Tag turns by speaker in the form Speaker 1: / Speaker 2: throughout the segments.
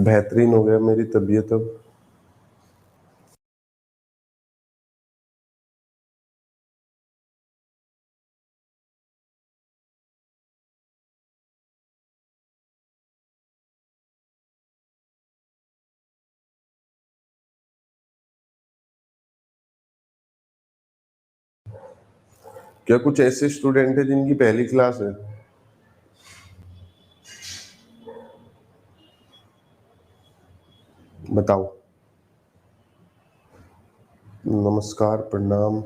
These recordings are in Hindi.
Speaker 1: बेहतरीन हो गया मेरी तबीयत अब। क्या कुछ ऐसे स्टूडेंट है जिनकी पहली क्लास है? बताओ। नमस्कार, प्रणाम,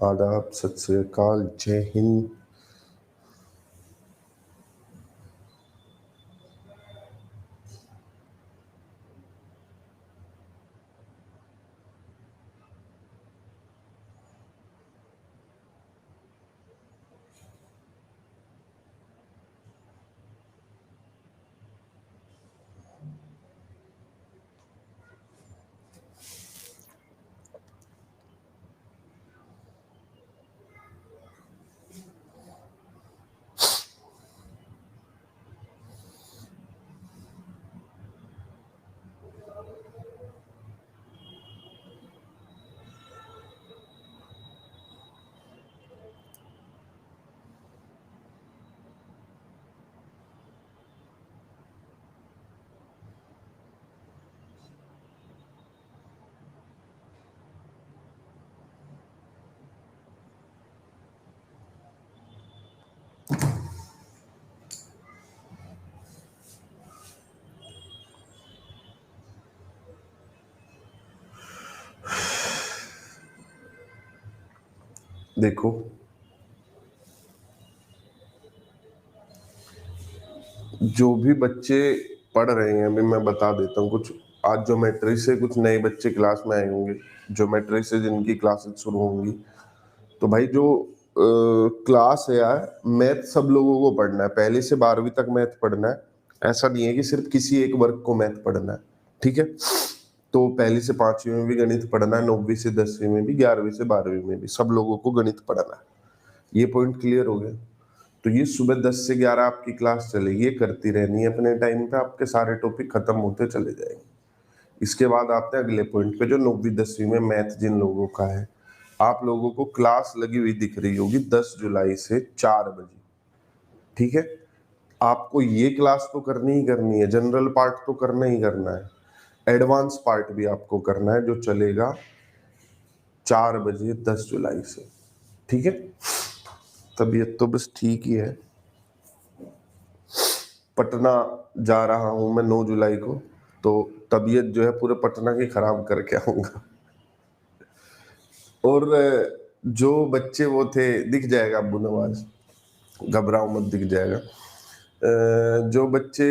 Speaker 1: आदाब, सत श्री अकाल, जय हिंद। देखो, जो भी बच्चे पढ़ रहे हैं, अभी मैं बता देता हूँ कुछ। आज ज्योमेट्री से कुछ नए बच्चे क्लास में आए होंगे, ज्योमेट्री से जिनकी क्लासेस शुरू होंगी। तो भाई जो क्लास है यार, मैथ सब लोगों को पढ़ना है, पहले से 12वीं तक मैथ पढ़ना है। ऐसा नहीं है कि सिर्फ किसी एक वर्ग को मैथ पढ़ना है, ठीक है? तो पहली से 5वीं में भी गणित पढ़ना है, 9वीं से 10वीं में भी, 11वीं से 12वीं में भी, सब लोगों को गणित पढ़ना है। ये पॉइंट क्लियर हो गया। तो ये सुबह 10 से 11 आपकी क्लास चलेगी, ये करती रहनी है अपने टाइम पे, आपके सारे टॉपिक खत्म होते चले जाएंगे। इसके बाद आते हैं अगले पॉइंट पे, जो 9वीं 10वीं में मैथ जिन लोगों का है। आप लोगों को क्लास लगी हुई दिख रही होगी 10 जुलाई से 4 बजे, ठीक है? आपको ये क्लास तो करनी ही करनी है, जनरल पार्ट तो करना ही करना है, एडवांस पार्ट भी आपको करना है, जो चलेगा 4 बजे 10 जुलाई से, ठीक है? तबीयत तो बस ठीक ही है। पटना जा रहा हूं मैं 9 जुलाई को, तो तबीयत जो है पूरे पटना की खराब करके आऊंगा। और जो बच्चे वो थे, दिख जाएगा अब्बू नवाज, घबराओ मत, दिख जाएगा। जो बच्चे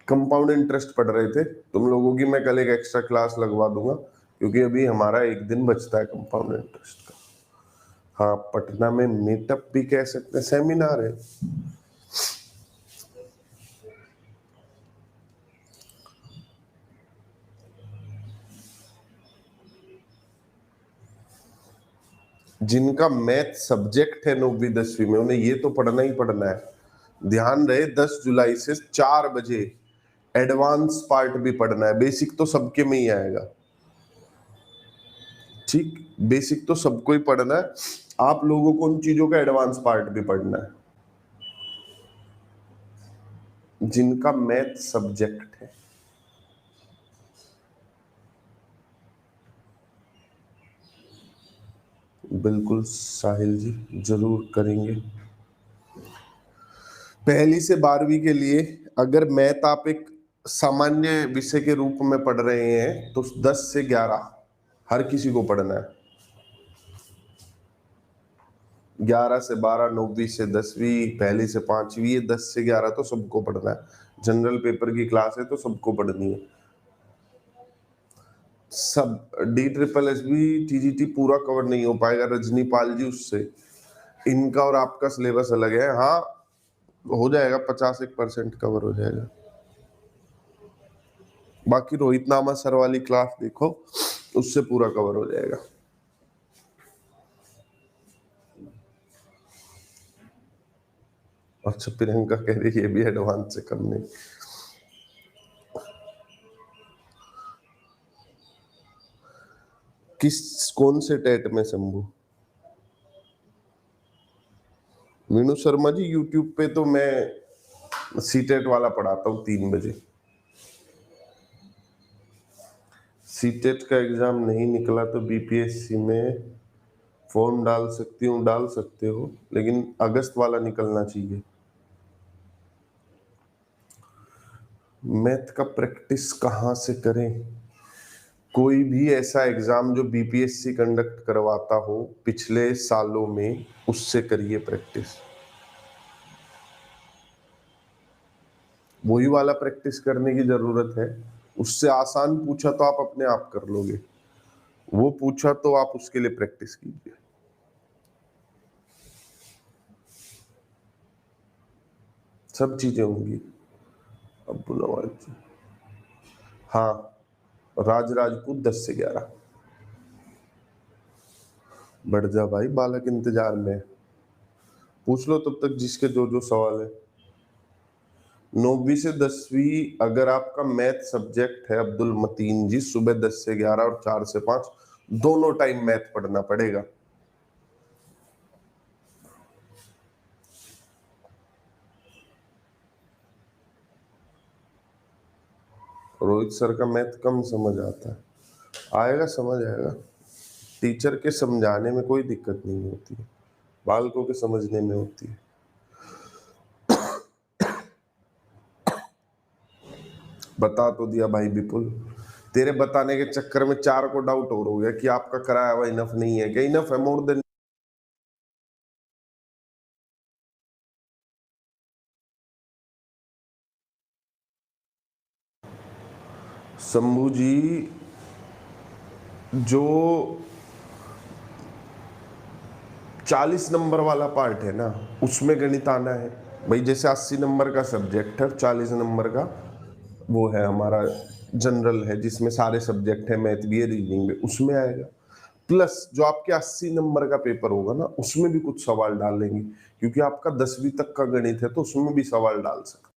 Speaker 1: कंपाउंड इंटरेस्ट पढ़ रहे थे, तुम लोगों की मैं कल एक एक्स्ट्रा क्लास लगवा दूंगा, क्योंकि अभी हमारा एक दिन बचता है कंपाउंड इंटरेस्ट का। हाँ, पटना में मीटअप भी कह सकते हैं, सेमिनार है। जिनका मैथ सब्जेक्ट है 9वीं 10वीं में, उन्हें ये तो पढ़ना ही पढ़ना है। ध्यान रहे, 10 जुलाई से 4 बजे एडवांस पार्ट भी पढ़ना है। बेसिक तो सबके में ही आएगा, ठीक? बेसिक तो सबको ही पढ़ना है, आप लोगों को उन चीजों का एडवांस पार्ट भी पढ़ना है जिनका मैथ सब्जेक्ट है। बिल्कुल साहिल जी, जरूर करेंगे। पहली से 12वीं के लिए अगर मैथ आप एक सामान्य विषय के रूप में पढ़ रहे हैं, तो 10 से 11 हर किसी को पढ़ना है। 11 से 12, 9वीं से 10वीं, पहली से 5वीं, ये 10 से 11 तो सबको पढ़ना है। जनरल पेपर की क्लास है तो सबको पढ़नी है। सब DSSS TGT पूरा कवर नहीं हो पाएगा, रजनी पाल जी, उससे। इनका और आपका सिलेबस अलग है। हाँ, हो जाएगा, 50% कवर हो जाएगा। बाकी रोहित नामा सर वाली क्लास देखो, उससे पूरा कवर हो जाएगा। अच्छा, प्रियंका कह रही है ये भी एडवांस से करने। कौन से टेट में शंभू? वीनू शर्मा जी, यूट्यूब पे तो मैं सीटेट वाला पढ़ाता हूँ 3 बजे। सीटेट का एग्जाम नहीं निकला तो बीपीएससी में फॉर्म डाल सकती हूँ? डाल सकते हो, लेकिन अगस्त वाला निकलना चाहिए। मैथ का प्रैक्टिस कहाँ से करें? कोई भी ऐसा एग्जाम जो बीपीएससी कंडक्ट करवाता हो पिछले सालों में, उससे करिए प्रैक्टिस। वही वाला प्रैक्टिस करने की जरूरत है। उससे आसान पूछा तो आप अपने आप कर लोगे, वो पूछा तो आप उसके लिए प्रैक्टिस कीजिए। सब चीजें होंगी। अब्दुल नवाज, हाँ, राज राजपूत 10 से 11। बढ़ जा भाई, बालक इंतजार में। पूछ लो तब तक जिसके जो जो सवाल है। 9वीं से 10वीं अगर आपका मैथ सब्जेक्ट है अब्दुल मतीन जी, सुबह 10 से 11 और 4 से 5 दोनों टाइम मैथ पढ़ना पड़ेगा। रोहित सर का मैथ कम समझ आता है, आएगा, समझ आएगा। टीचर के समझाने में कोई दिक्कत नहीं होती है, बालकों के समझने में होती है। बता तो दिया भाई विपुल, तेरे बताने के चक्कर में 4 को डाउट और हो गया कि आपका कराया हुआ इनफ नहीं है। क्या इनफ है? More than. शंभू जी, जो 40 नंबर वाला पार्ट है ना, उसमें गणित आना है भाई। जैसे 80 नंबर का सब्जेक्ट है, 40 नंबर का वो है हमारा जनरल है, जिसमें सारे सब्जेक्ट है, मैथ भी है, रीजनिंग भी, उसमें आएगा। प्लस जो आपके 80 नंबर का पेपर होगा ना, उसमें भी कुछ सवाल डालेंगे, क्योंकि आपका 10वीं तक का गणित है, तो उसमें भी सवाल डाल सकते।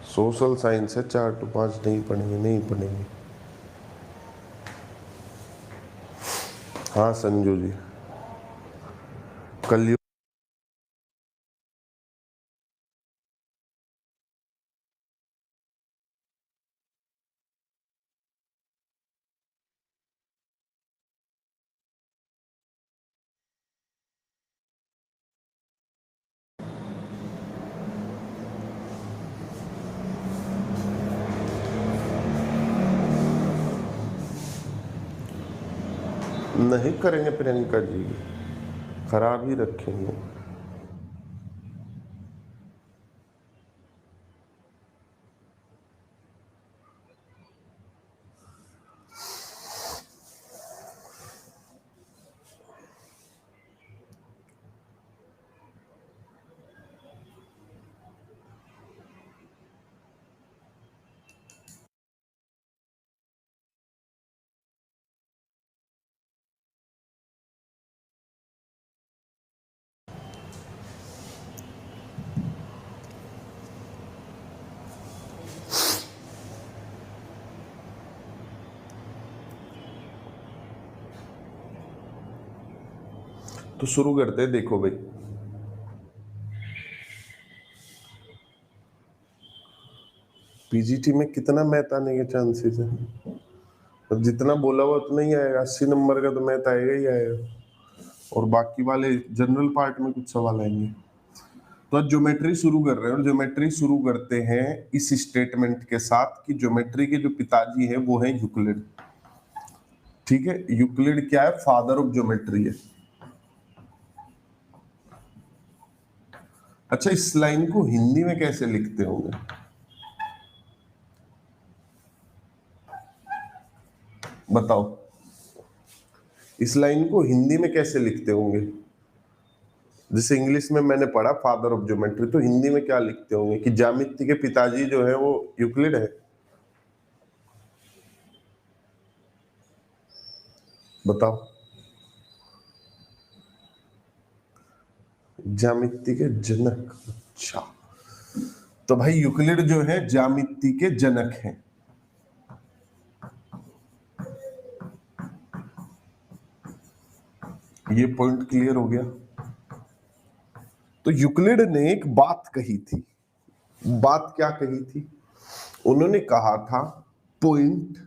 Speaker 1: सोशल साइंस है, 4 to 5 नहीं पढ़ेंगे, नहीं पढ़ेंगे। हाँ संजू जी, कल नहीं करेंगे प्रियंका जी, खराब ही रखेंगे। तो शुरू करते हैं। देखो भाई, पीजीटी में कितना मैथ आने के चांसेस है? तो जितना बोला हुआ उतना ही आएगा। 80 नंबर का तो मैथ आएगा ही आएगा, और बाकी वाले जनरल पार्ट में कुछ सवाल आएंगे। तो आज ज्योमेट्री शुरू कर रहे हैं, और ज्योमेट्री शुरू करते हैं इस स्टेटमेंट के साथ कि ज्योमेट्री के जो पिताजी हैं वो हैं यूक्लिड। ठीक है, यूक्लिड क्या है? फादर ऑफ ज्योमेट्री है। अच्छा, इस लाइन को हिंदी में कैसे लिखते होंगे? बताओ, इस लाइन को हिंदी में कैसे लिखते होंगे? जैसे इंग्लिश में मैंने पढ़ा फादर ऑफ ज्योमेट्री, तो हिंदी में क्या लिखते होंगे कि ज्यामिति के पिताजी जो है वो यूक्लिड है? बताओ। ज्यामिति के जनक। अच्छा, तो भाई यूक्लिड जो है ज्यामिति के जनक हैं। ये पॉइंट क्लियर हो गया। तो यूक्लिड ने एक बात कही थी। बात क्या कही थी? उन्होंने कहा था पॉइंट,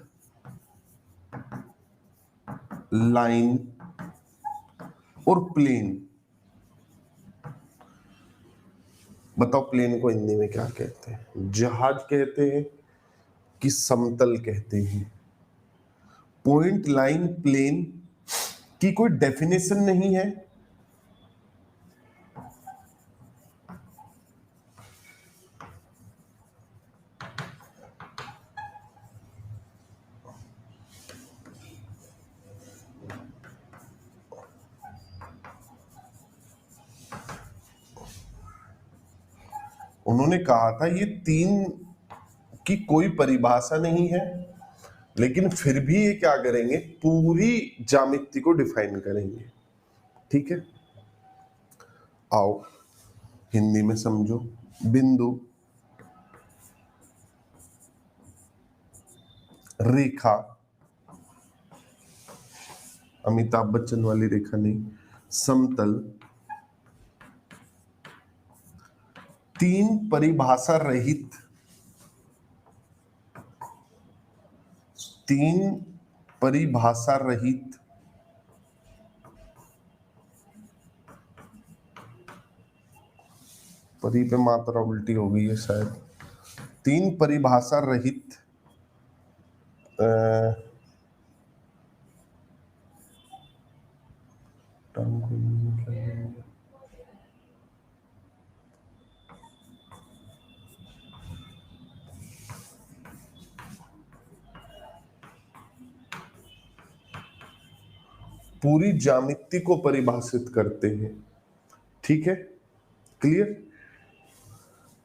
Speaker 1: लाइन और प्लेन। बताओ प्लेन को हिंदी में क्या कहते हैं? जहाज कहते हैं कि समतल कहते हैं? पॉइंट, लाइन, प्लेन की कोई डेफिनेशन नहीं है। उन्होंने कहा था ये तीन की कोई परिभाषा नहीं है, लेकिन फिर भी ये क्या करेंगे, पूरी ज्यामिति को डिफाइन करेंगे। ठीक है, आओ हिंदी में समझो। बिंदु, रेखा, अमिताभ बच्चन वाली रेखा नहीं, समतल, तीन परिभाषा रहित, तीन परिभाषा रहित परी पे मात्रा उल्टी हो गई है शायद। तीन परिभाषा रहित पूरी ज्यामिति को परिभाषित करते हैं। ठीक है, क्लियर?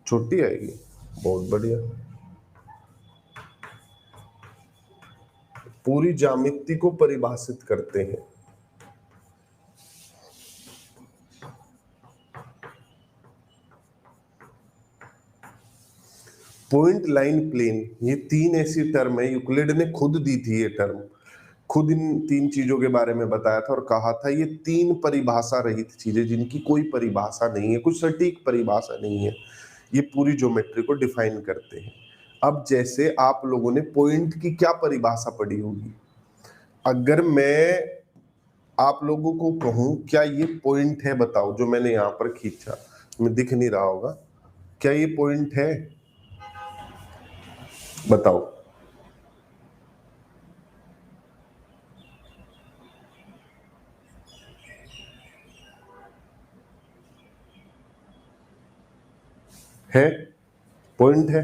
Speaker 1: छोटी आएगी, बहुत बढ़िया। पूरी ज्यामिति को परिभाषित करते हैं। पॉइंट, लाइन, प्लेन, ये तीन ऐसी टर्म है, यूक्लिड ने खुद दी थी ये टर्म, खुद इन तीन चीजों के बारे में बताया था और कहा था ये तीन परिभाषा रहित चीजें जिनकी कोई परिभाषा नहीं है, कुछ सटीक परिभाषा नहीं है, ये पूरी ज्योमेट्री को डिफाइन करते हैं। अब जैसे आप लोगों ने पॉइंट की क्या परिभाषा पढ़ी होगी, अगर मैं आप लोगों को कहूं क्या ये पॉइंट है, बताओ, जो मैंने यहां पर खींचा, मैं दिख नहीं रहा होगा, क्या ये पॉइंट है? बताओ। है, पॉइंट है।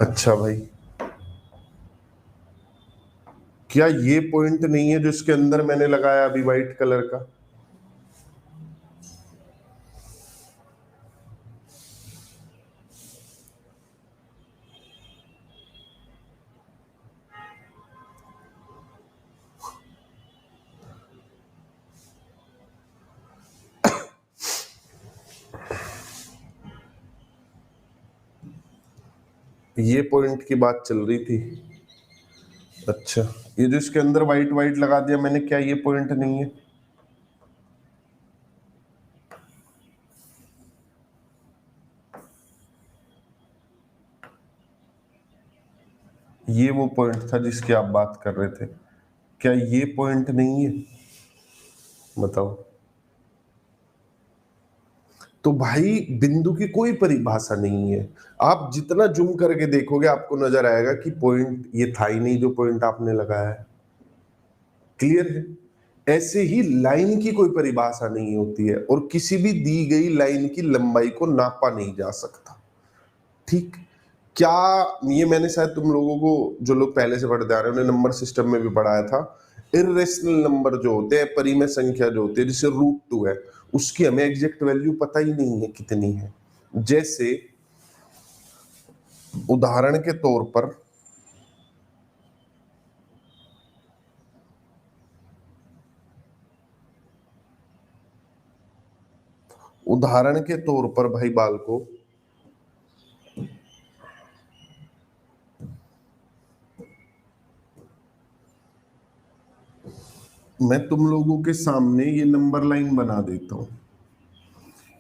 Speaker 1: अच्छा भाई, क्या ये पॉइंट नहीं है जो इसके अंदर मैंने लगाया अभी व्हाइट कलर का? ये पॉइंट की बात चल रही थी। अच्छा, ये जो इसके अंदर व्हाइट व्हाइट लगा दिया मैंने, क्या ये पॉइंट नहीं है? ये वो पॉइंट था जिसकी आप बात कर रहे थे, क्या ये पॉइंट नहीं है? बताओ। तो भाई बिंदु की कोई परिभाषा नहीं है, आप जितना जूम करके देखोगे आपको नजर आएगा कि पॉइंट ये था ही नहीं जो पॉइंट आपने लगाया है। क्लियर है? ऐसे ही लाइन की कोई परिभाषा नहीं होती है और किसी भी दी गई लाइन की लंबाई को नापा नहीं जा सकता। ठीक, क्या ये मैंने शायद तुम लोगों को, जो लोग पहले से पढ़ते आ रहे हैं, उन्हें नंबर सिस्टम में भी पढ़ाया था। इर्रेशनल नंबर जो होते हैं, परिमेय संख्या जो होती है, जैसे √2 है, उसकी हमें एग्जैक्ट वैल्यू पता ही नहीं है कितनी है। जैसे उदाहरण के तौर पर उदाहरण के तौर पर भाई बालको, मैं तुम लोगों के सामने ये नंबर लाइन बना देता हूं।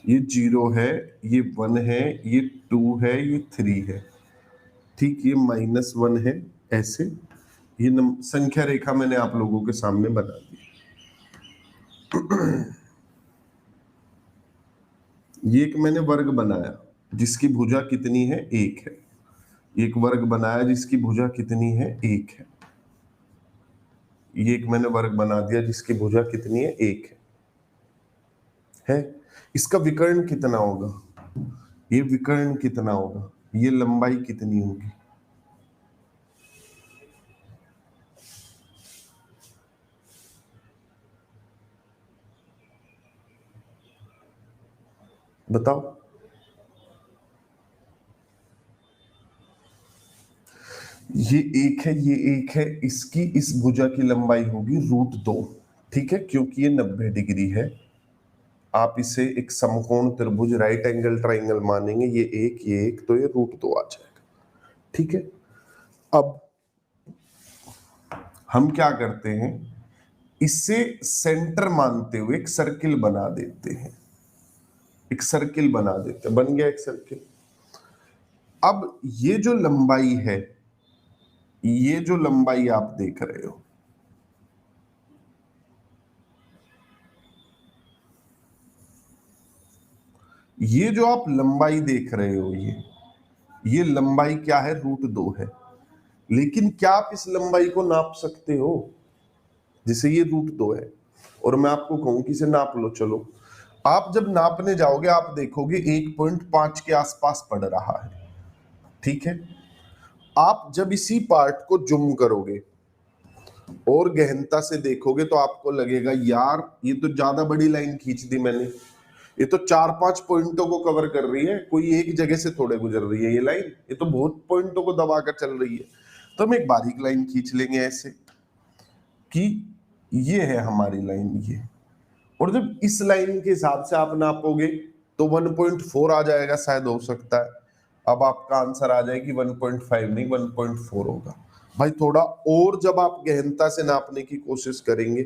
Speaker 1: ये 0 है, ये 1 है, ये 2 है, ये 3 है, ठीक, ये -1 है, ऐसे ये संख्या रेखा मैंने आप लोगों के सामने बना दी। ये एक मैंने वर्ग बनाया जिसकी भुजा कितनी है, 1 है। एक वर्ग बनाया जिसकी भुजा कितनी है, 1 है। ये एक मैंने वर्ग बना दिया जिसकी भुजा कितनी है, 1 है। इसका विकर्ण कितना होगा, ये विकर्ण कितना होगा, ये लंबाई कितनी होगी, बताओ। ये 1 है, ये 1 है, इसकी इस भुजा की लंबाई होगी √2, ठीक है, क्योंकि ये 90 डिग्री है। आप इसे एक समकोण त्रिभुज राइट एंगल ट्राइंगल मानेंगे, ये 1 तो ये √2 आ जाएगा, ठीक है। अब हम क्या करते हैं, इसे सेंटर मानते हुए एक सर्किल बना देते हैं, एक सर्किल बना देते हैं, बन गया एक सर्किल। अब ये जो लंबाई है, ये जो लंबाई आप देख रहे हो, ये जो आप लंबाई देख रहे हो, ये लंबाई क्या है, √2 है। लेकिन क्या आप इस लंबाई को नाप सकते हो, जैसे ये √2 है और मैं आपको कहूं कि इसे नाप लो, चलो। आप जब नापने जाओगे आप देखोगे 1.5 के आसपास पड़ रहा है, ठीक है। आप जब इसी पार्ट को जूम करोगे और गहनता से देखोगे तो आपको लगेगा यार ये तो ज्यादा बड़ी लाइन खींच दी मैंने, ये तो 4-5 पॉइंटों को कवर कर रही है, कोई एक जगह से थोड़े गुजर रही है ये लाइन, ये तो बहुत पॉइंटों को दबाकर चल रही है। तो हम एक बारीक लाइन खींच लेंगे ऐसे कि ये है हमारी लाइन, ये, और जब इस लाइन के हिसाब से आप नापोगे तो 1.4 आ जाएगा, शायद, हो सकता है। अब आपका आंसर आ जाएगी 1.5 नहीं 1.4 होगा। भाई थोड़ा और जब आप गहनता से नापने की कोशिश करेंगे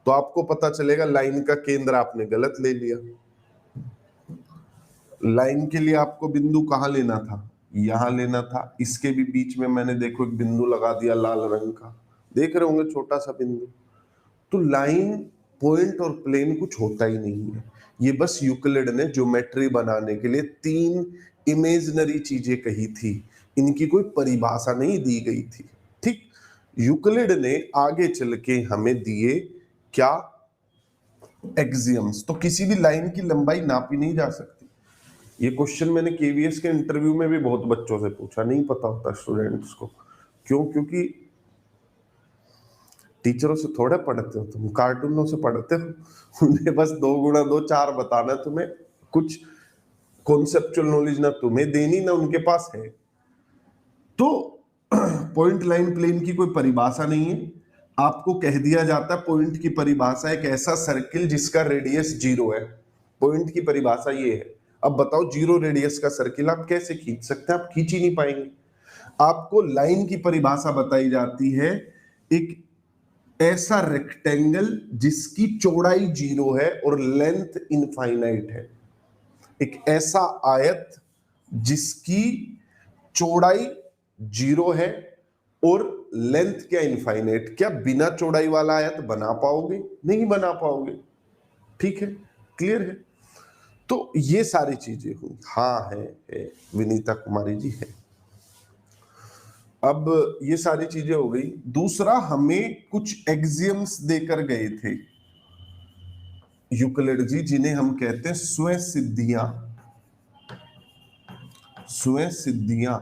Speaker 1: तो आपको पता चलेगा लाइन का केंद्र आपने गलत ले लिया। लाइन के लिए आपको बिंदु कहाँ लेना था, यहां लेना था। इसके भी बीच में मैंने देखो एक बिंदु लगा दिया लाल रंग का, देख रहे होंगे, छोटा सा बिंदु। तो लाइन, पॉइंट और प्लेन कुछ होता ही नहीं है, ये बस यूक्लिड ने ज्योमेट्री बनाने के लिए 3 इमेजिनरी चीजें कही थी, इनकी कोई परिभाषा नहीं दी गई थी, ठीक। यूक्लिड ने आगे चल के हमें दिए क्या, एक्सियम्स। तो किसी भी लाइन की लंबाई नापी नहीं जा सकती। ये क्वेश्चन मैंने केवीएस के इंटरव्यू में भी बहुत बच्चों से पूछा, नहीं पता होता स्टूडेंट्स को। क्यों? क्योंकि टीचरों से थोड़े पढ़ते हो तुम, कार्टूनों से पढ़ते हो। उन्हें बस 2 गुणा 2 4 बताना, तुम्हें कुछ कॉन्सेप्चुअल नॉलेज ना तुम्हें देनी ना उनके पास है। तो पॉइंट, लाइन, प्लेन की कोई परिभाषा नहीं है। आपको कह दिया जाता है पॉइंट की परिभाषा एक ऐसा सर्किल जिसका रेडियस 0 है, पॉइंट की परिभाषा ये है। अब बताओ 0 रेडियस का सर्किल आप कैसे खींच सकते हैं, आप खींच ही नहीं पाएंगे। आपको लाइन की परिभाषा बताई जाती है एक ऐसा रेक्टेंगल जिसकी चौड़ाई 0 है और लेंथ इनफाइनाइट है, एक ऐसा आयत जिसकी चौड़ाई 0 है और लेंथ क्या, इनफाइनाइट। क्या बिना चौड़ाई वाला आयत बना पाओगे? नहीं बना पाओगे, ठीक है, क्लियर है। तो ये सारी चीजें हुई। हाँ है विनीता कुमारी जी है। अब ये सारी चीजें हो गई। दूसरा, हमें कुछ एक्सियम्स देकर गए थे यूक्लिड जी, जिन्हें हम कहते हैं स्वयं सिद्धियां, स्वयं सिद्धियां,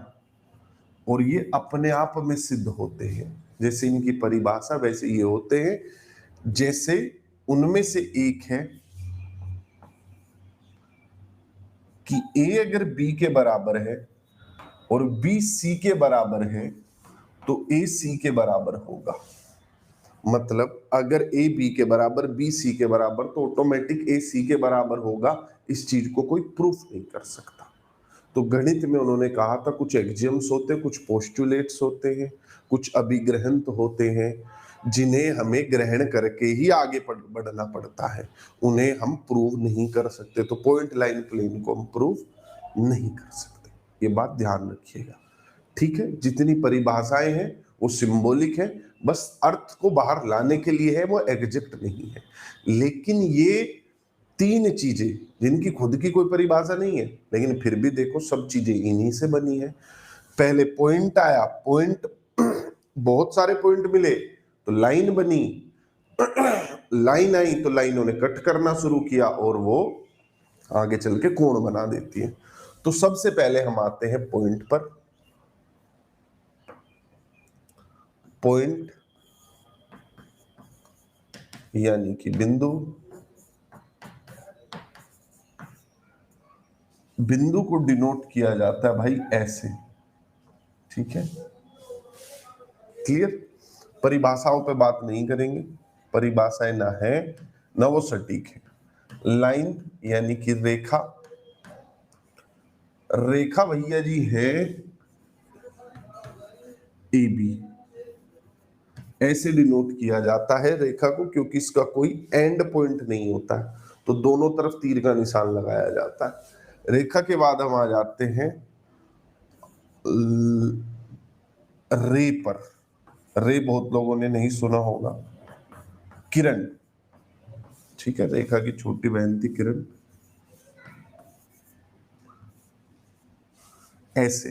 Speaker 1: और ये अपने आप में सिद्ध होते हैं। जैसे इनकी परिभाषा वैसे ये होते हैं। जैसे उनमें से एक है कि ए अगर बी के बराबर है और बी सी के बराबर है तो ए सी के बराबर होगा। मतलब अगर ए बी के बराबर बी सी के बराबर तो ऑटोमेटिक ए सी के बराबर होगा। इस चीज को कोई प्रूफ नहीं कर सकता। तो गणित में उन्होंने कहा था कुछ एक्सियम्स होते हैं, कुछ पोस्टुलेट्स होते हैं, कुछ अभिग्रहंत होते हैं जिन्हें हमें ग्रहण करके ही आगे बढ़ना पड़ता है, उन्हें हम प्रूव नहीं कर सकते। तो पॉइंट लाइन प्लेन को हम प्रूव नहीं कर सकते, ये बात ध्यान रखिएगा। ठीक है, जितनी परिभाषाएं हैं वो सिंबॉलिक है, बस अर्थ को बाहर लाने के लिए है, वो एग्जैक्ट नहीं है। लेकिन ये तीन चीजें जिनकी खुद की कोई परिभाषा नहीं है, लेकिन फिर भी देखो सब चीजें इन्हीं से बनी है। पहले पॉइंट आया, पॉइंट बहुत सारे पॉइंट मिले तो लाइन बनी, लाइन आई तो लाइनों ने कट करना शुरू किया और वो आगे चल के कोण बना देती है। तो सबसे पहले हम आते हैं पॉइंट पर। पॉइंट यानी कि बिंदु, बिंदु को डिनोट किया जाता है भाई ऐसे। ठीक है, क्लियर। परिभाषाओं पे बात नहीं करेंगे, परिभाषाएं ना है ना वो सटीक है। लाइन यानी कि रेखा, रेखा भैया जी है ए बी, ऐसे डिनोट किया जाता है रेखा को, क्योंकि इसका कोई एंड पॉइंट नहीं होता है, तो दोनों तरफ तीर का निशान लगाया जाता है। रेखा के बाद हम आ जाते हैं रे पर। रे बहुत लोगों ने नहीं सुना होगा, किरण। ठीक है, रेखा की छोटी बहन थी किरण। ऐसे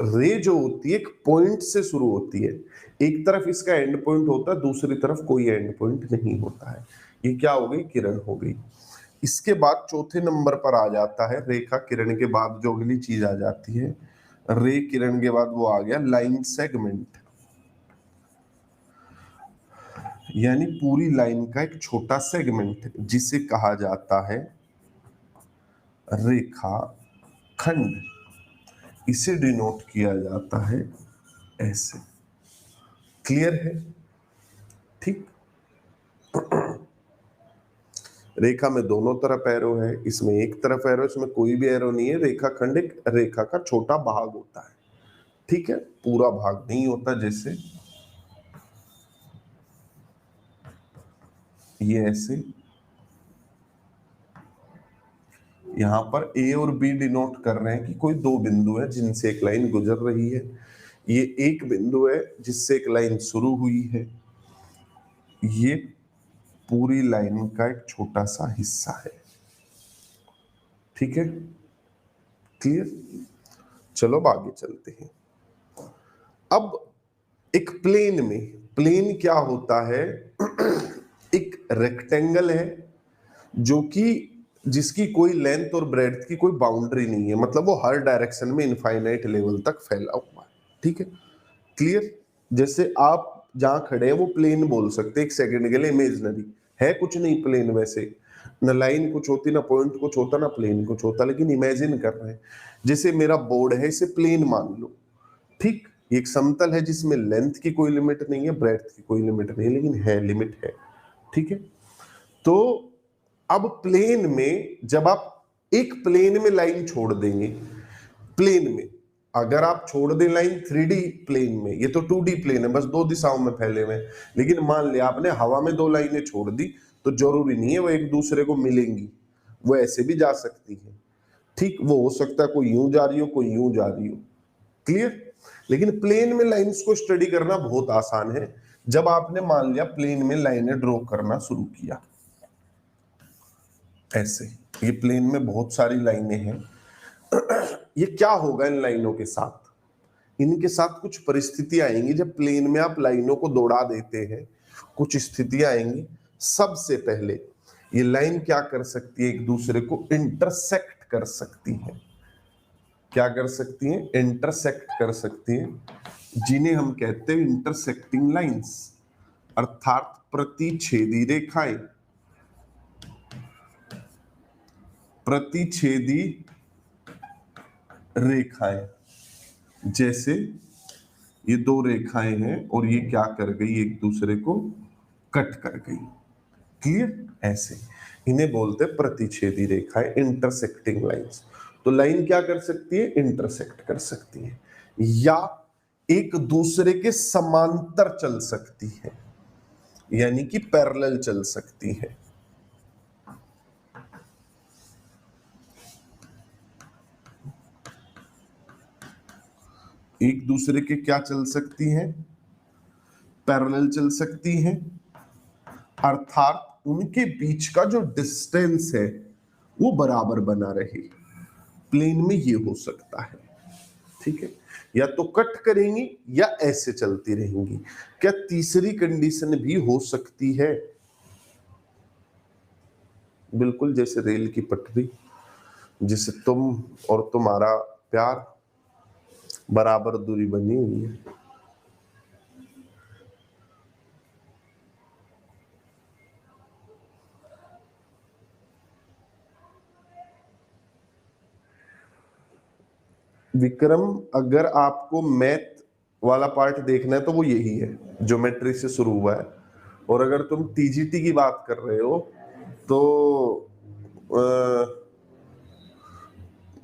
Speaker 1: रे जो होती है एक पॉइंट से शुरू होती है, एक तरफ इसका एंड पॉइंट होता है, दूसरी तरफ कोई एंड पॉइंट नहीं होता है। ये क्या हो गई, किरण हो गई। इसके बाद चौथे नंबर पर आ जाता है रेखा किरण के बाद जो अगली चीज आ जाती है, रे किरण के बाद वो आ गया लाइन सेगमेंट, यानी पूरी लाइन का एक छोटा सेगमेंट जिसे कहा जाता है रेखा खंड। इसे डिनोट किया जाता है ऐसे। क्लियर है? ठीक। रेखा में दोनों तरफ एरो है, इसमें एक तरफ एरो, इसमें कोई भी एरो नहीं है। रेखा खंड एक रेखा का छोटा भाग होता है, ठीक है, पूरा भाग नहीं होता। जैसे ये ऐसे, यहां पर ए और बी डिनोट कर रहे हैं कि कोई दो बिंदु है जिनसे एक लाइन गुजर रही है। ये एक बिंदु है जिससे एक लाइन शुरू हुई है, ये पूरी लाइन का एक छोटा सा हिस्सा है। ठीक है, क्लियर। चलो अब आगे चलते हैं। अब एक प्लेन में, प्लेन क्या होता है, एक रेक्टेंगल है जो कि जिसकी कोई लेंथ और ब्रेड्थ की कोई बाउंड्री नहीं है, मतलब वो हर डायरेक्शन में इनफाइनाइट लेवल तक फैला हुआ है। ठीक है, क्लियर। जैसे आप जहां खड़े हैं वो प्लेन बोल सकते हैं एक सेकंड के लिए, इमेजिनरी है, कुछ नहीं प्लेन वैसे, न लाइन कुछ होती, ना पॉइंट कुछ होता, ना प्लेन कुछ होता, लेकिन इमेजिन कर रहे हैं। जैसे मेरा बोर्ड है, इसे प्लेन मान लो। ठीक, एक समतल है जिसमें लेंथ की कोई लिमिट नहीं है, ब्रेड्थ की कोई लिमिट नहीं है, लेकिन है, लिमिट है। ठीक है, तो अब प्लेन में जब आप एक प्लेन में लाइन छोड़ देंगे, प्लेन में अगर आप छोड़ दें लाइन 3D प्लेन में, ये तो 2D प्लेन है, बस दो दिशाओं में फैले हुए, लेकिन मान लिया आपने हवा में दो लाइनें छोड़ दी, तो जरूरी नहीं है वो एक दूसरे को मिलेंगी, वो ऐसे भी जा सकती है। ठीक, वो हो सकता है कोई यूं जा रही हो, कोई यूं जा रही हो। क्लियर। लेकिन प्लेन में लाइंस को स्टडी करना बहुत आसान है। जब आपने मान लिया प्लेन में लाइनें ड्रॉ करना शुरू किया ऐसे, ये प्लेन में बहुत सारी लाइनें हैं, ये क्या होगा इन लाइनों के साथ, इनके साथ कुछ परिस्थितियां आएंगी। जब प्लेन में आप लाइनों को दौड़ा देते हैं, कुछ स्थितियां आएंगी। सबसे पहले ये लाइन क्या कर सकती है, एक दूसरे को इंटरसेक्ट कर सकती है। क्या कर सकती हैं, इंटरसेक्ट कर सकती हैं, जिन्हें हम कहते हैं इंटरसेक्टिंग लाइंस, अर्थात प्रतिच्छेदी रेखाएं। प्रतिच्छेदी रेखाएं, जैसे ये दो रेखाएं हैं और ये क्या कर गई, एक दूसरे को कट कर गई। क्लियर, ऐसे इन्हें बोलते हैं प्रतिच्छेदी रेखाएं, इंटरसेक्टिंग लाइंस। तो लाइन क्या कर सकती है? इंटरसेक्ट कर सकती है, या एक दूसरे के समांतर चल सकती है, यानी कि पैरेलल चल सकती है। एक दूसरे के क्या चल सकती हैं? पैरेलल चल सकती हैं, अर्थात उनके बीच का जो डिस्टेंस है वो बराबर बना रहे। प्लेन में ये हो सकता है, ठीक है, या तो कट करेंगी या ऐसे चलती रहेंगी। क्या तीसरी कंडीशन भी हो सकती है? बिल्कुल, जैसे रेल की पटरी, जिसे तुम और तुम्हारा प्यार बराबर दूरी बनी हुई है। विक्रम, अगर आपको मैथ वाला पार्ट देखना है तो वो यही है, ज्योमेट्री से शुरू हुआ है। और अगर तुम टीजीटी की बात कर रहे हो तो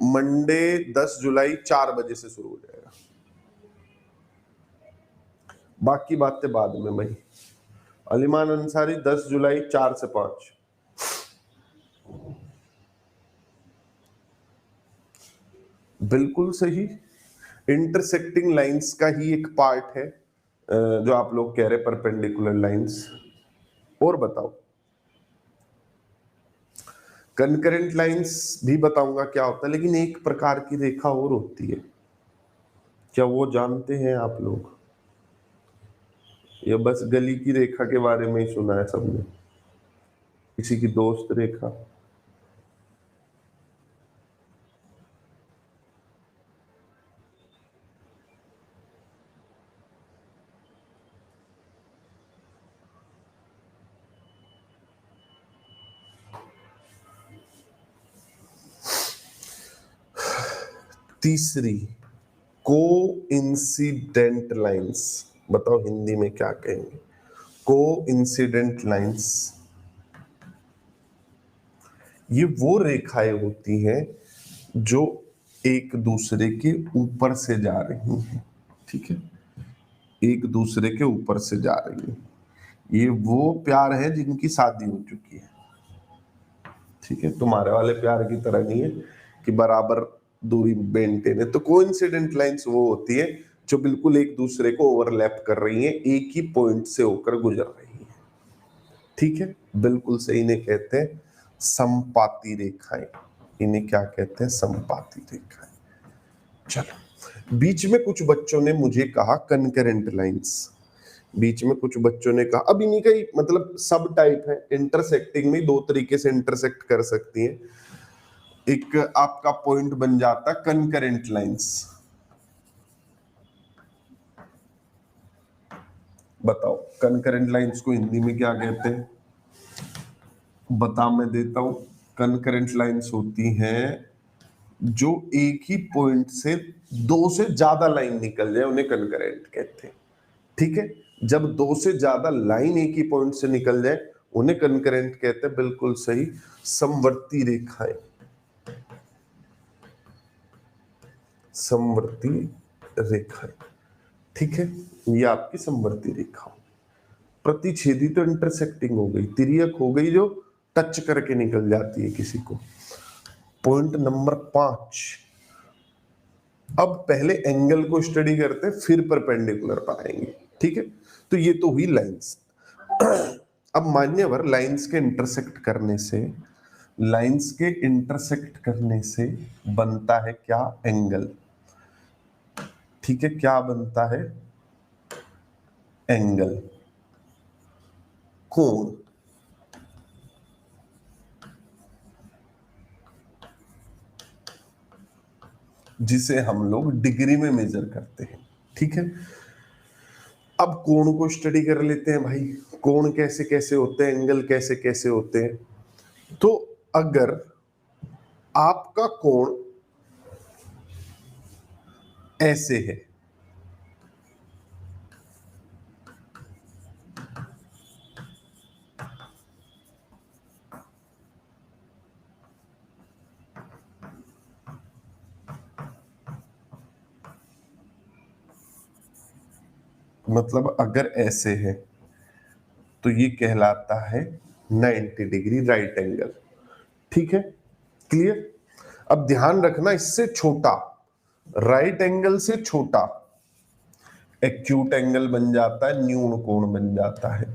Speaker 1: मंडे 10 जुलाई 4 बजे से शुरू हो जाएगा। बाकी बातें बाद में भाई। अलीमान अंसारी 10 जुलाई 4 से 5। बिल्कुल सही, इंटरसेक्टिंग लाइंस का ही एक पार्ट है जो आप लोग कह रहे परपेंडिकुलर लाइंस। और बताओ, कनकरेंट लाइंस भी बताऊंगा क्या होता है, लेकिन एक प्रकार की रेखा और होती है, क्या वो जानते हैं आप लोग? या बस गली की रेखा के बारे में ही सुना है सबने, किसी की दोस्त रेखा? तीसरी, को इंसिडेंट लाइंस। बताओ हिंदी में क्या कहेंगे? को इंसिडेंट लाइंस, ये वो रेखाएं होती हैं जो एक दूसरे के ऊपर से जा रही हैं, ठीक है, एक दूसरे के ऊपर से जा रही है। ये वो प्यार है जिनकी शादी हो चुकी है, ठीक है, तुम्हारे वाले प्यार की तरह नहीं है कि बराबर दूरी मेंटेन है। तो कोइंसिडेंट लाइंस वो होती है जो बिल्कुल एक दूसरे को ओवरलैप कर रही है, एक ही पॉइंट से होकर गुजर रही है, ठीक है, बिल्कुल सही। इन्हें कहते हैं समपाती रेखाएं। इन्हें क्या कहते हैं? समपाती रेखाएं। चलो, बीच में कुछ बच्चों ने मुझे कहा कनकरेंट लाइंस। बीच में कुछ बच्चों ने कहा, अब इन्हीं का ही मतलब सब टाइप है, इंटरसेक्टिंग में दो तरीके से इंटरसेक्ट कर सकती है। एक आपका पॉइंट बन जाता कनकरेंट लाइंस। बताओ कनकरेंट लाइंस को हिंदी में क्या कहते हैं? बता, मैं देता हूं। कनकरेंट लाइंस होती हैं जो एक ही पॉइंट से दो से ज्यादा लाइन निकल जाए, उन्हें कनकरेंट कहते हैं, ठीक है। जब दो से ज्यादा लाइन एक ही पॉइंट से निकल जाए उन्हें कनकरेंट कहते हैं, बिल्कुल सही। समवर्ती रेखाएं, समवर्ती रेखाएं, ठीक है, ये आपकी समवर्ती रेखा। प्रतिच्छेदी तो इंटरसेक्टिंग हो गई, तिर्यक हो गई जो टच करके निकल जाती है किसी को। पॉइंट नंबर 5, अब पहले एंगल को स्टडी करते हैं फिर परपेंडिकुलर पर आएंगे, ठीक है। तो ये तो हुई लाइंस। अब मान्यवर लाइंस के इंटरसेक्ट करने से, लाइंस के इंटरसेक्ट करने से बनता है क्या? एंगल, ठीक है, क्या बनता है? एंगल, कोण, जिसे हम लोग डिग्री में मेजर करते हैं, ठीक है। अब कोण को स्टडी कर लेते हैं भाई, कोण कैसे कैसे होते हैं, एंगल कैसे कैसे होते हैं। तो अगर आपका कोण ऐसे है, मतलब अगर ऐसे है तो ये कहलाता है 90 डिग्री राइट एंगल। ठीक है, क्लियर। अब ध्यान रखना, इससे छोटा, राइट एंगल से छोटा एक्यूट एंगल बन जाता है, न्यून कोण बन जाता है।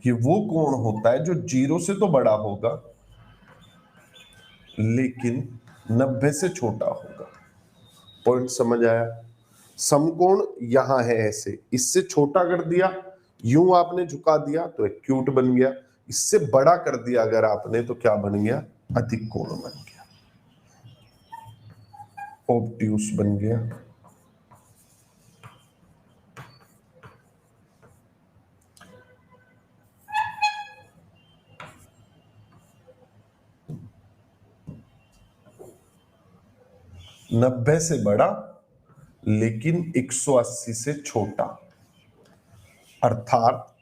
Speaker 1: ये वो कोण होता है जो 0 से तो बड़ा होगा लेकिन 90 से छोटा होगा। पॉइंट समझ आया? समकोण यहां है ऐसे, इससे छोटा कर दिया, यूं आपने झुका दिया तो एक्यूट बन गया, इससे बड़ा कर दिया अगर आपने तो क्या बन गया? अधिक कोण बन गया, ऑब्ट्यूस बन गया। नब्बे से बड़ा लेकिन 180 से छोटा, अर्थात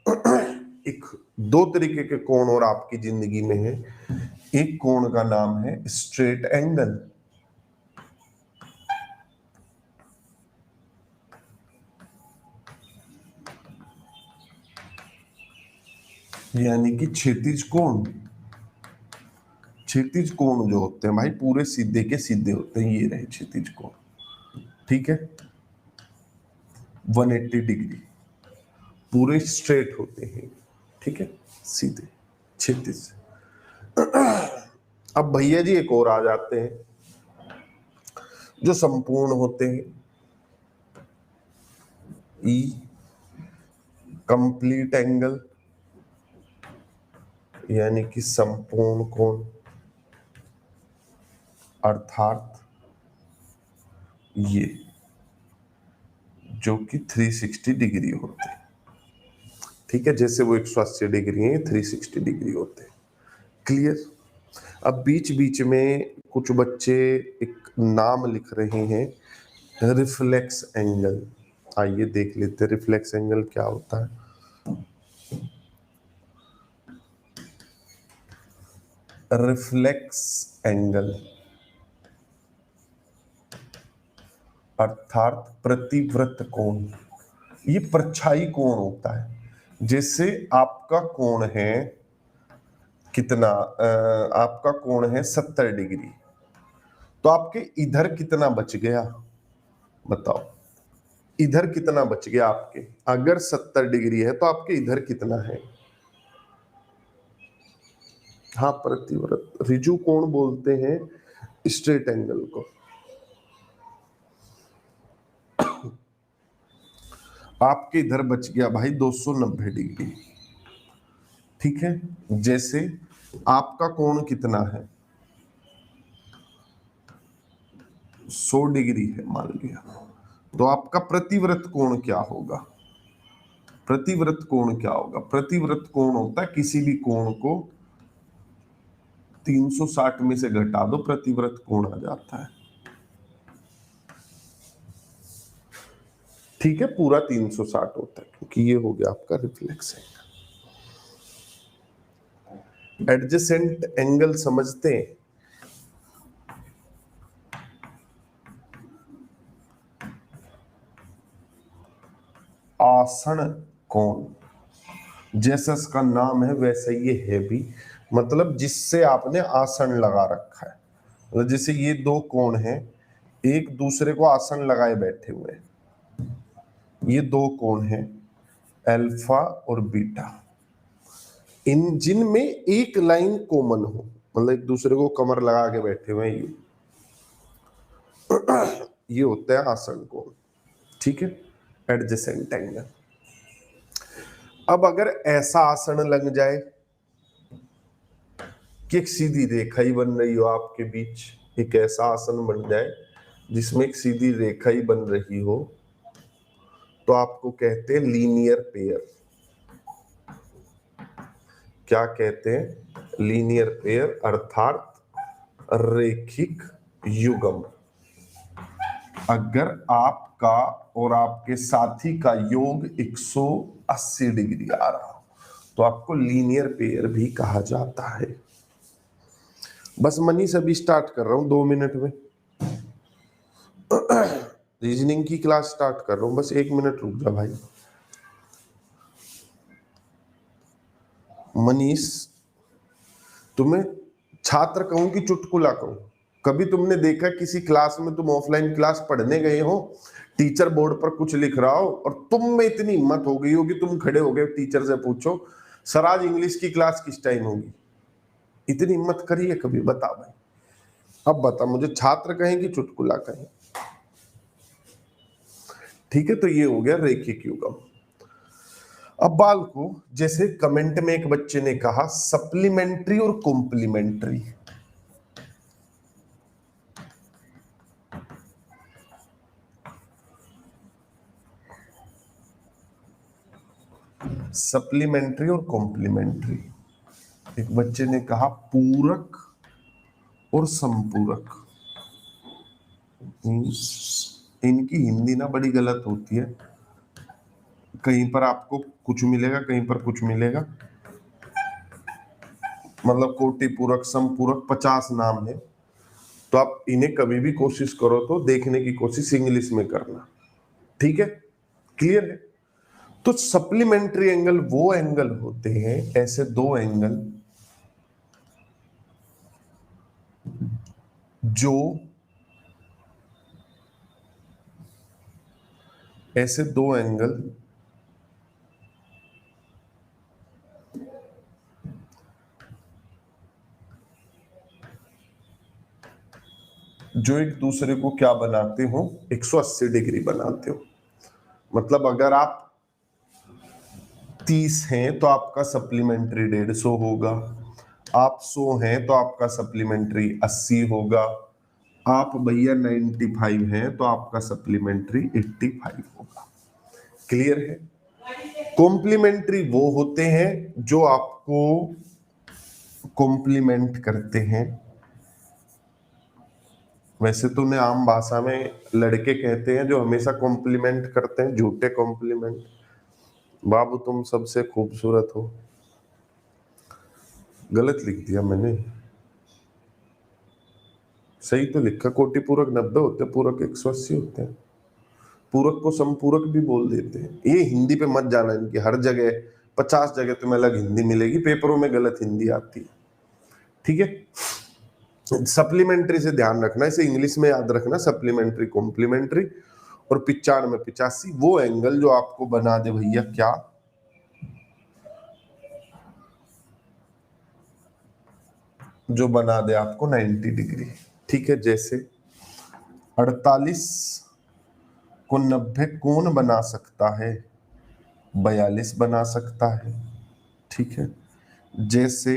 Speaker 1: एक दो तरीके के कोण और आपकी जिंदगी में है। एक कोण का नाम है स्ट्रेट एंगल, यानी कि क्षैतिज कोण। क्षैतिज कोण जो होते हैं भाई पूरे सीधे के सीधे होते हैं, ये रहे क्षैतिज कोण। ठीक है, 180 डिग्री पूरे स्ट्रेट होते हैं। ठीक है, सीधे क्षैतिज। अब भैया जी एक और आ जाते हैं जो संपूर्ण होते हैं, ई कंप्लीट एंगल, यानी कि संपूर्ण कोण, अर्थात ये जो कि 360 डिग्री होते हैं। ठीक है, जैसे वो 180 डिग्री है, 360 डिग्री होते हैं। क्लियर? अब बीच बीच में कुछ बच्चे एक नाम लिख रहे हैं, रिफ्लेक्स एंगल। आइए देख लेते हैं रिफ्लेक्स एंगल क्या होता है। रिफ्लेक्स एंगल अर्थात प्रतिव्रत कोण, ये परछाई कोण होता है। जैसे आपका कोण है कितना, आपका कोण है 70 डिग्री, तो आपके इधर कितना बच गया बताओ? इधर कितना बच गया आपके? अगर 70 डिग्री है तो आपके इधर कितना है? हाँ, प्रतिव्रत। रिजु कोण बोलते हैं स्ट्रेट एंगल को। आपके इधर बच गया भाई 290 डिग्री। ठीक है, जैसे आपका कोण कितना है? 100 डिग्री है मान लिया, तो आपका प्रतिव्रत कोण क्या होगा? प्रतिव्रत कोण क्या होगा? प्रतिव्रत कोण होता है किसी भी कोण को 360 में से घटा दो, प्रतिव्रत कोण आ जाता है। ठीक है, पूरा 360 होता है क्योंकि ये हो गया आपका रिफ्लेक्स एंगल। एडजेसेंट एंगल समझते हैं? आसन कोण, जैसा इसका नाम है वैसे ये है भी, मतलब जिससे आपने आसन लगा रखा है। मतलब जैसे ये दो कोण हैं, एक दूसरे को आसन लगाए बैठे हुए हैं। ये दो कोण हैं अल्फा और बीटा, इन जिनमें एक लाइन कॉमन हो, मतलब एक दूसरे को कमर लगा के बैठे हुए हैं, ये होता है आसन कोण। ठीक है, एडजेसेंट एंगल। अब अगर ऐसा आसन लग जाए कि एक सीधी रेखा ही बन रही हो आपके बीच, एक ऐसा आसन बन जाए जिसमें एक सीधी रेखा ही बन रही हो, तो आपको कहते हैं लीनियर पेयर। क्या कहते हैं? लीनियर पेयर, अर्थात रेखिक युग्म। अगर आपका और आपके साथी का योग 180 डिग्री आ रहा हो तो आपको लीनियर पेयर भी कहा जाता है। बस मनीष अभी स्टार्ट कर रहा हूँ 2 मिनट में। रीजनिंग की क्लास स्टार्ट कर रहा हूँ, बस 1 मिनट रुक जा भाई। मनीष, तुम्हें छात्र कहूं कि चुटकुला कहूं? कभी तुमने देखा किसी क्लास में, तुम ऑफलाइन क्लास पढ़ने गए हो, टीचर बोर्ड पर कुछ लिख रहा हो और तुम में इतनी हिम्मत हो गई हो कि तुम खड़े हो गए टीचर से पूछो सर आज इंग्लिश की क्लास किस टाइम होगी? इतनी हिम्मत करी है कभी? बता भाई, अब बता मुझे, छात्र कहें कि चुटकुला कहें? ठीक है, तो ये हो गया रैखिक युगम। अब बाल को, जैसे कमेंट में एक बच्चे ने कहा सप्लीमेंट्री और कॉम्प्लीमेंट्री। सप्लीमेंट्री और कॉम्प्लीमेंट्री। एक बच्चे ने कहा पूरक और संपूरक। इनकी हिंदी ना बड़ी गलत होती है, कहीं पर आपको कुछ मिलेगा, कहीं पर कुछ मिलेगा। मतलब कोटि पूरक, संपूरक 50 नाम है, तो आप इन्हें कभी भी कोशिश करो तो देखने की कोशिश इंग्लिश में करना। ठीक है, क्लियर है? तो सप्लीमेंट्री एंगल वो एंगल होते हैं, ऐसे दो एंगल जो, ऐसे दो एंगल जो एक दूसरे को क्या बनाते हो, 180 डिग्री बनाते हो। मतलब अगर आप 30 हैं तो आपका सप्लीमेंट्री 150 होगा, आप 100 हैं तो आपका सप्लीमेंट्री 80 होगा, आप भैया 95 हैं तो आपका सप्लीमेंट्री 85 होगा। क्लियर है? कॉम्प्लीमेंट्री वो होते हैं जो आपको कॉम्प्लीमेंट करते हैं। वैसे तो उन्हें आम भाषा में लड़के कहते हैं जो हमेशा कॉम्प्लीमेंट करते हैं, झूठे कॉम्प्लीमेंट। बाबू तुम सबसे खूबसूरत हो, गलत लिख दिया मैंने, सही तो लिखा। कोटि पूरक 90 होते हैं, पूरक 180 होते हैं। पूरक को संपूरक भी बोल देते हैं। ये हिंदी पे मत जाना, इनकी हर जगह 50 जगह तुम्हें अलग हिंदी मिलेगी, पेपरों में गलत हिंदी आती है। ठीक है, सप्लीमेंट्री से ध्यान रखना, इसे इंग्लिश में याद रखना, सप्लीमेंट्री कॉम्प्लीमेंट्री। और 95 में 85 वो एंगल जो आपको बना दे भैया क्या, जो बना दे आपको 90 डिग्री। ठीक है, जैसे 48 को 90 कौन बना सकता है? 42 बना सकता है। ठीक है, जैसे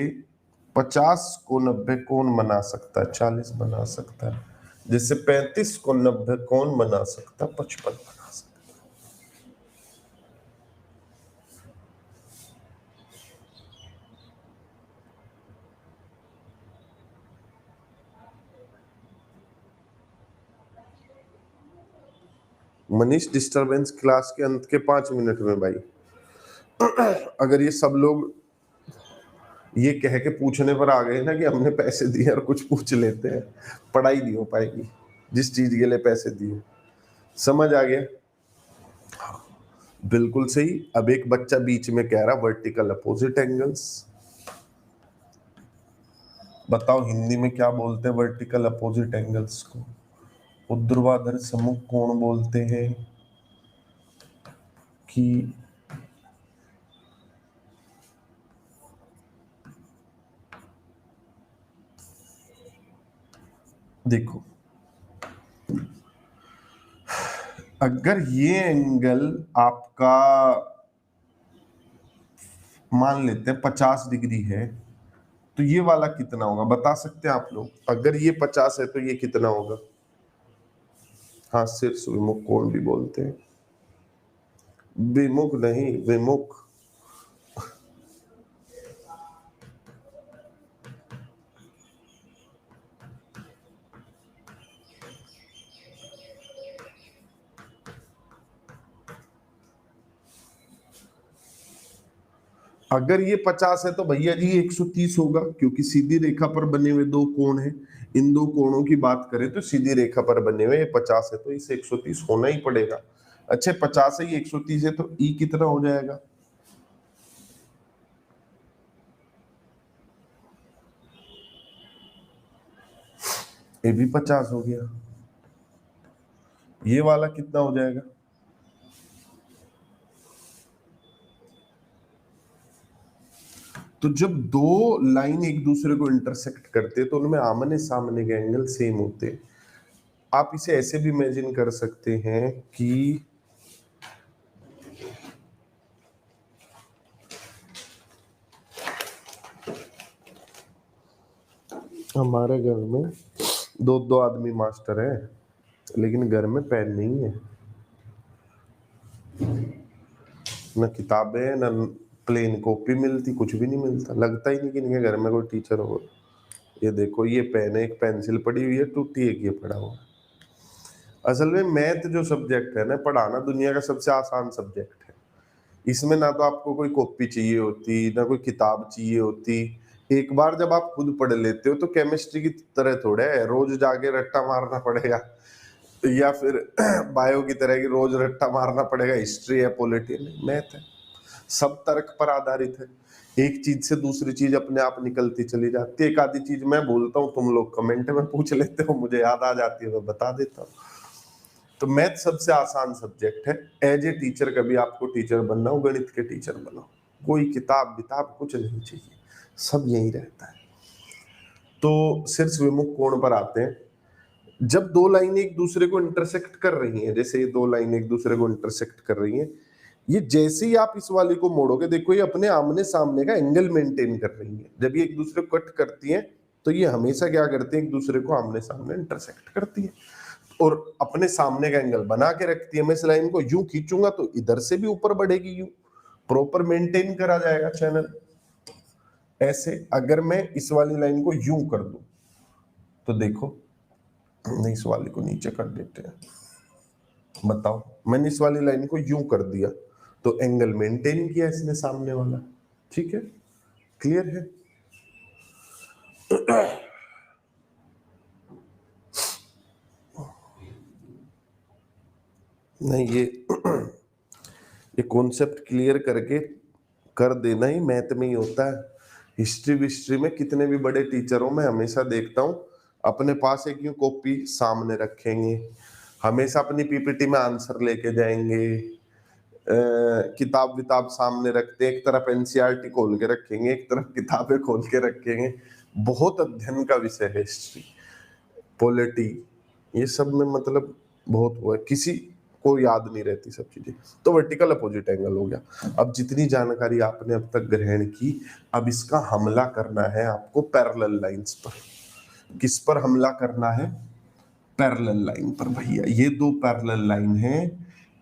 Speaker 1: 50 को 90 कौन बना सकता है? 40 बना सकता है। जैसे 35 को 90 कौन बना सकता है? 55 बना सकता है। मनीष, डिस्टरबेंस क्लास के अंत के 5 मिनट में भाई। अगर ये सब लोग ये कह के पूछने पर आ गए ना कि हमने पैसे दिए और कुछ पूछ लेते हैं, पढ़ाई नहीं हो पाएगी जिस चीज के लिए पैसे दिए। समझ आ गया? बिल्कुल सही। अब एक बच्चा बीच में कह रहा वर्टिकल अपोजिट एंगल्स। बताओ हिंदी में क्या बोलते हैं वर्टिकल अपोजिट एंगल्स को? ऊर्ध्वाधर सम्मुख कोण बोलते हैं कि देखो, अगर ये एंगल आपका मान लेते हैं 50 डिग्री है, तो ये वाला कितना होगा बता सकते हैं आप लोग? अगर ये 50 है तो ये कितना होगा? हाँ, शीर्ष विमुख कोण भी बोलते हैं। विमुख नहीं, विमुख। अगर ये 50 है तो भैया जी 130 होगा, क्योंकि सीधी रेखा पर बने हुए दो कोण हैं। इन दो कोणों की बात करें तो सीधी रेखा पर बने हुए 50 है तो इसे 130 होना ही पड़ेगा। अच्छा 50 है, ये 130 है, तो ई कितना हो जाएगा? ये भी 50 हो गया। ये वाला कितना हो जाएगा? तो जब दो लाइन एक दूसरे को इंटरसेक्ट करते हैं तो उनमें आमने सामने के एंगल सेम होते हैं। आप इसे ऐसे भी इमेजिन कर सकते हैं कि हमारे घर में दो दो आदमी मास्टर हैं, लेकिन घर में पेन नहीं है, न किताबें है, न प्लेन कॉपी मिलती, कुछ भी नहीं मिलता। लगता ही नहीं कि इनके घर में कोई टीचर हो। ये देखो, ये पेन है, एक पेंसिल पड़ी हुई है टूटी, एक ये पड़ा हुआ है। असल में मैथ जो सब्जेक्ट है ना, पढ़ाना दुनिया का सबसे आसान सब्जेक्ट है। इसमें ना तो आपको कोई कॉपी चाहिए होती, ना कोई किताब चाहिए होती। एक बार जब आप खुद पढ़ लेते हो तो केमिस्ट्री की तरह थोड़े है रोज जाके रट्टा मारना पड़ेगा, या फिर बायो की तरह की रोज रट्टा मारना पड़ेगा। हिस्ट्री है, पॉलिटी नहीं, मैथ है, सब तर्क पर आधारित है। एक चीज से दूसरी चीज अपने आप निकलती चली जाती है। एक आधी चीज मैं बोलता हूँ, तुम लोग कमेंट में पूछ लेते हो, मुझे याद आ जाती है, मैं बता देता हूँ। तो मैथ सबसे आसान सब्जेक्ट है। एज ए टीचर कभी आपको टीचर बनना हो, गणित के टीचर बनो, कोई किताब विताब कुछ नहीं चाहिए, सब यही रहता है। तो शीर्ष विमुख कोण पर आते हैं। जब दो लाइनें एक दूसरे को इंटरसेक्ट कर रही हैं, जैसे ये दो लाइनें एक दूसरे को इंटरसेक्ट कर रही हैं, ये जैसे ही आप इस वाली को मोड़ोगे, देखो ये अपने आमने सामने का एंगल मेंटेन कर रही है। जब ये एक दूसरे को कट करती हैं तो ये हमेशा क्या करती है, एक दूसरे को आमने सामने इंटरसेक्ट करती है और अपने सामने का एंगल बना के रखती है। मैं इस लाइन को यूं खींचूंगा तो इधर से भी ऊपर बढ़ेगी, यूं प्रॉपर मेंटेन करा जाएगा चैनल। ऐसे अगर मैं इस वाली लाइन को यूं कर दूं तो देखो, नहीं इस वाली को नीचे कर देते हैं, बताओ, मैंने इस वाली लाइन को यूं कर दिया तो एंगल मेंटेन किया इसने सामने वाला। ठीक है, क्लियर है? नहीं, ये कॉन्सेप्ट क्लियर करके कर देना ही मैथ में ही होता है। हिस्ट्री में कितने भी बड़े टीचर हो, मैं हमेशा देखता हूँ अपने पास एक यूं कॉपी सामने रखेंगे, हमेशा अपनी पीपीटी में आंसर लेके जाएंगे, किताब विताब सामने रखते हैं, एक तरफ एनसीईआरटी खोल के रखेंगे, एक तरफ किताबें खोल के रखेंगे। बहुत अध्ययन का विषय है हिस्ट्री, पॉलिटी, ये सब में मतलब बहुत हुआ है, किसी को याद नहीं रहती सब चीजें। तो वर्टिकल अपोजिट एंगल हो गया। अब जितनी जानकारी आपने अब तक ग्रहण की, अब इसका हमला करना है आपको पैरेलल लाइंस पर। किस पर हमला करना है? पैरेलल लाइन पर। भैया ये दो पैरेलल लाइन है,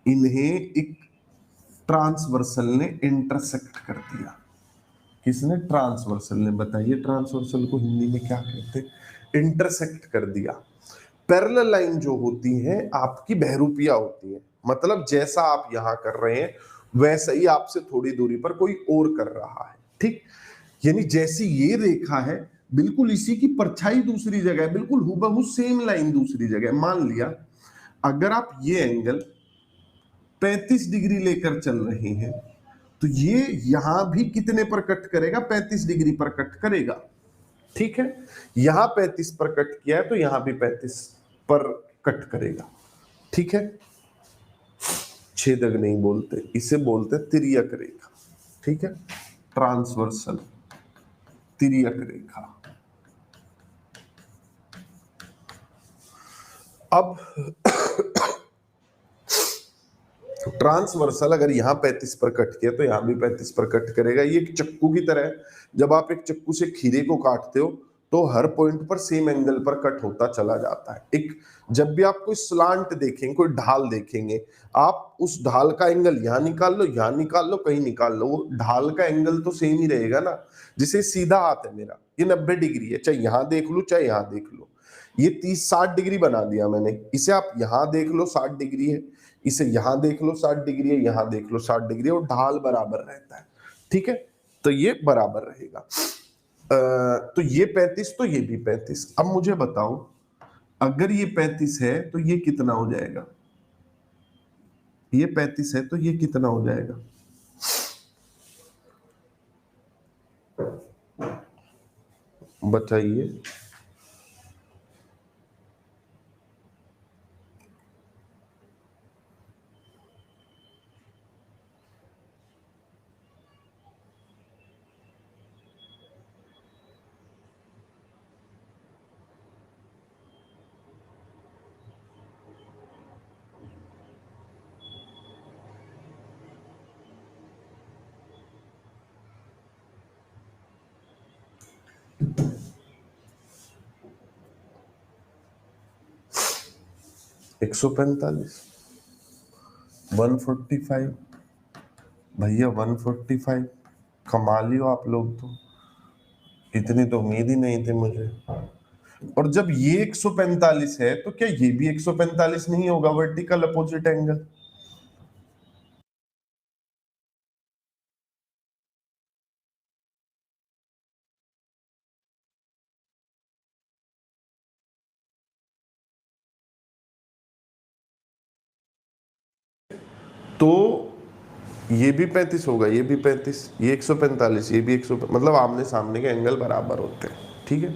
Speaker 1: इन्हें एक ट्रांसवर्सल ने इंटरसेक्ट कर दिया। किसने? ट्रांसवर्सल ने। बताइए ट्रांसवर्सल को हिंदी में क्या कहते हैं? इंटरसेक्ट कर दिया। पैरेलल लाइन जो होती है आपकी बहरूपिया होती है, मतलब जैसा आप यहां कर रहे हैं वैसा ही आपसे थोड़ी दूरी पर कोई और कर रहा है। ठीक, यानी जैसी ये रेखा है बिल्कुल इसी की परछाई दूसरी जगह है, बिल्कुल हूबहू सेम लाइन दूसरी जगह। मान लिया अगर आप ये एंगल 35 डिग्री लेकर चल रहे हैं तो ये यहां भी कितने पर कट करेगा? 35 डिग्री पर कट करेगा। ठीक है, यहां 35 पर कट किया है तो यहां भी 35 पर कट करेगा। ठीक है, छेदक नहीं बोलते, इसे बोलते तिर्यक रेखा। ठीक है, ट्रांसवर्सल तिर्यक रेखा। अब ट्रांसवर्सल अगर यहां 35 पर कट किया तो यहां भी 35 पर कट करेगा। ये एक चक्कू की तरह है, जब आप एक चक्कू से खीरे को काटते हो तो हर पॉइंट पर सेम एंगल पर कट होता चला जाता है। एक जब भी आप कोई स्लांट देखेंगे, कोई ढाल देखेंगे, आप उस ढाल का एंगल यहां निकाल लो, यहां निकाल लो, कहीं निकाल लो, वो ढाल का एंगल तो सेम ही रहेगा ना। जिसे सीधा हाथ है मेरा, ये 90 डिग्री है, चाहे यहां देख लो चाहे यहां देख लो। ये 30-60 डिग्री बना दिया मैंने, इसे आप यहां देख लो 60 डिग्री है, इसे यहां देख लो 60 डिग्री है, यहां देख लो 60 डिग्री है, और ढाल बराबर रहता है। ठीक है, तो ये बराबर रहेगा। तो ये 35, तो ये भी 35। अब मुझे बताओ, अगर ये 35 है तो ये कितना हो जाएगा? ये 35 है तो ये कितना हो जाएगा? बताइए। 145, 145 भैया, 145। कमाल ही हो आप लोग तो, इतनी तो उम्मीद ही नहीं थी मुझे। और जब ये 145 है तो क्या ये भी 145 नहीं होगा? Vertical opposite angle. तो ये भी 35 होगा, ये भी 35, ये 145, ये भी 100, मतलब आमने सामने के एंगल बराबर होते हैं। ठीक है,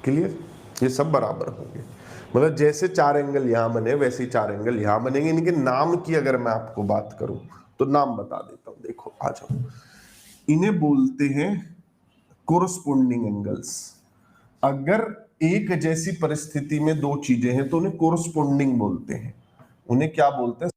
Speaker 1: क्लियर? ये सब बराबर होंगे। मतलब जैसे 4 एंगल यहां बने वैसे ही 4 एंगल यहां बनेंगे। इनके नाम की अगर मैं आपको बात करूं तो नाम बता देता हूं, देखो आ जाओ। इन्हें बोलते हैं कोरस्पोंडिंग एंगल्स। अगर एक जैसी परिस्थिति में दो चीजें हैं तो उन्हें कोरस्पोंडिंग बोलते हैं। उन्हें क्या बोलते हैं?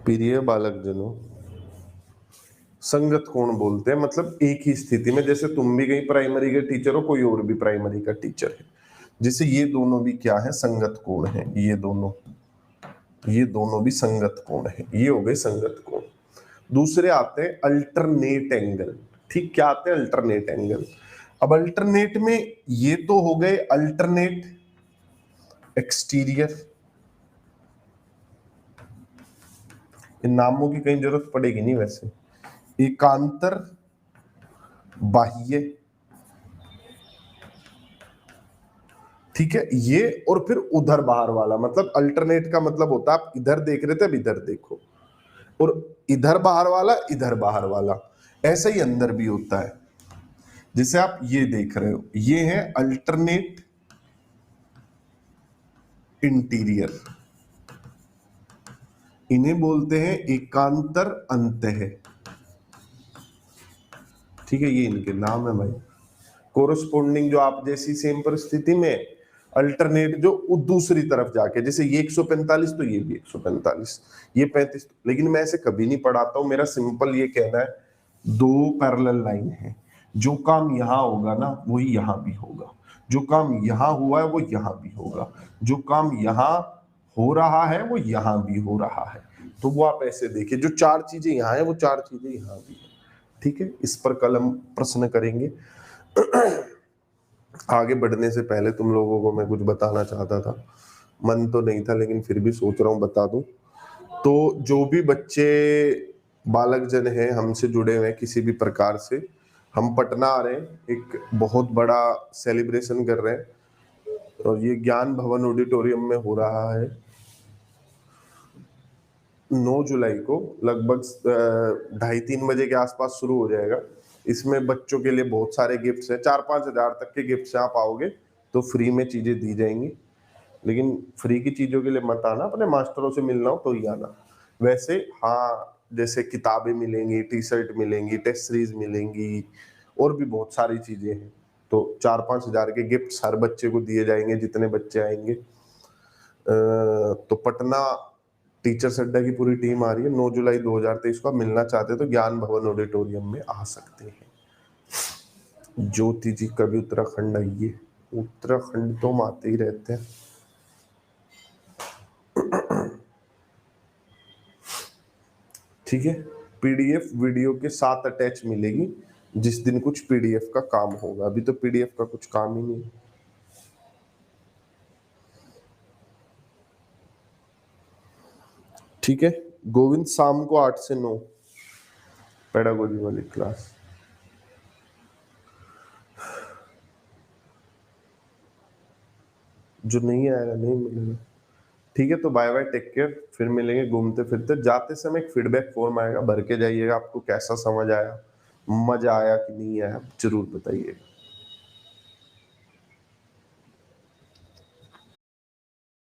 Speaker 1: प्रिय बालक जनों, संगत कोण बोलते हैं। मतलब एक ही स्थिति में, जैसे तुम भी कहीं प्राइमरी के टीचर हो, कोई और भी प्राइमरी का टीचर है, जैसे ये दोनों भी क्या है? संगत कोण है। ये दोनों भी संगत कोण है। ये हो गए संगत कोण। दूसरे आते हैं अल्टरनेट एंगल। ठीक, क्या आते हैं? Alternate angle. अब अल्टरनेट में ये तो हो गए अल्टरनेट एक्सटीरियर। इन नामों की कहीं जरूरत पड़ेगी नहीं वैसे। एकांतर बाह्य, ठीक है, ये। और फिर उधर बाहर वाला, मतलब अल्टरनेट का मतलब होता है आप इधर देख रहे थे, अब इधर देखो। और इधर बाहर वाला, इधर बाहर वाला। ऐसा ही अंदर भी होता है। जैसे आप ये देख रहे हो, ये है अल्टरनेट इंटीरियर। इन्हें बोलते हैं एकांतर अंतः। ठीक है, ये इनके नाम है भाई। कोरस्पोंडिंग जो आप जैसी सेम परिस्थिति में, अल्टरनेट जो दूसरी तरफ जाके, जैसे ये 145 तो ये भी 145, ये 35। लेकिन मैं ऐसे कभी नहीं पढ़ाता हूं। मेरा सिंपल ये कहना है, दो पैरेलल लाइन है, जो काम यहां होगा ना वही यहां भी होगा। जो काम यहां हुआ है वो यहां भी होगा। जो काम यहां हो रहा है वो यहां भी हो रहा है। तो वो आप ऐसे देखिए, जो चार चीजें यहां है वो चार चीजें यहां भी है। ठीक है, इस पर कल हम प्रश्न करेंगे। आगे बढ़ने से पहले तुम लोगों को मैं कुछ बताना चाहता था, मन तो नहीं था लेकिन फिर भी सोच रहा हूँ बता दूं। तो जो भी बच्चे बालक जन हैं हमसे जुड़े हुए हैं किसी भी प्रकार से, हम पटना आ रहे हैं, एक बहुत बड़ा सेलिब्रेशन कर रहे हैं। और ये ज्ञान भवन ऑडिटोरियम में हो रहा है 9 जुलाई को, लगभग 2:30-3 बजे के आसपास शुरू हो जाएगा। इसमें बच्चों के लिए बहुत सारे गिफ्ट्स हैं, 4-5 हजार तक के गिफ्ट्स हैं। आप आओगे तो फ्री में चीजें दी जाएंगी। लेकिन फ्री की चीजों के लिए मत आना, अपने मास्टरों से मिलना हो तो ही आना। वैसे हाँ, जैसे किताबें मिलेंगी, टी शर्ट मिलेंगी, टेस्ट सीरीज मिलेंगी, और भी बहुत सारी चीजें हैं। तो 4-5 हजार के गिफ्ट हर बच्चे को दिए जाएंगे जितने बच्चे आएंगे। तो पटना टीचर्स अड्डा की पूरी टीम आ रही है 9 जुलाई 2023 को। आप मिलना चाहते हैं तो ज्ञान भवन ऑडिटोरियम में आ सकते हैं। ज्योति जी कभी उत्तराखंड आइए। उत्तराखंड तो हम आते ही रहते हैं। ठीक है, पीडीएफ वीडियो के साथ अटैच मिलेगी जिस दिन कुछ पीडीएफ का काम होगा। अभी तो पीडीएफ का कुछ काम ही नहीं। ठीक है, गोविंद शाम को 8 से 9 पेडागोजी वाली क्लास। जो नहीं आएगा नहीं मिलेगा। ठीक है, तो बाय बाय, टेक केयर, फिर मिलेंगे घूमते फिरते। जाते समय एक फीडबैक फॉर्म आएगा, भर के जाइएगा। आपको कैसा समझ आया, मजा आया कि नहीं आया, जरूर बताइएगा।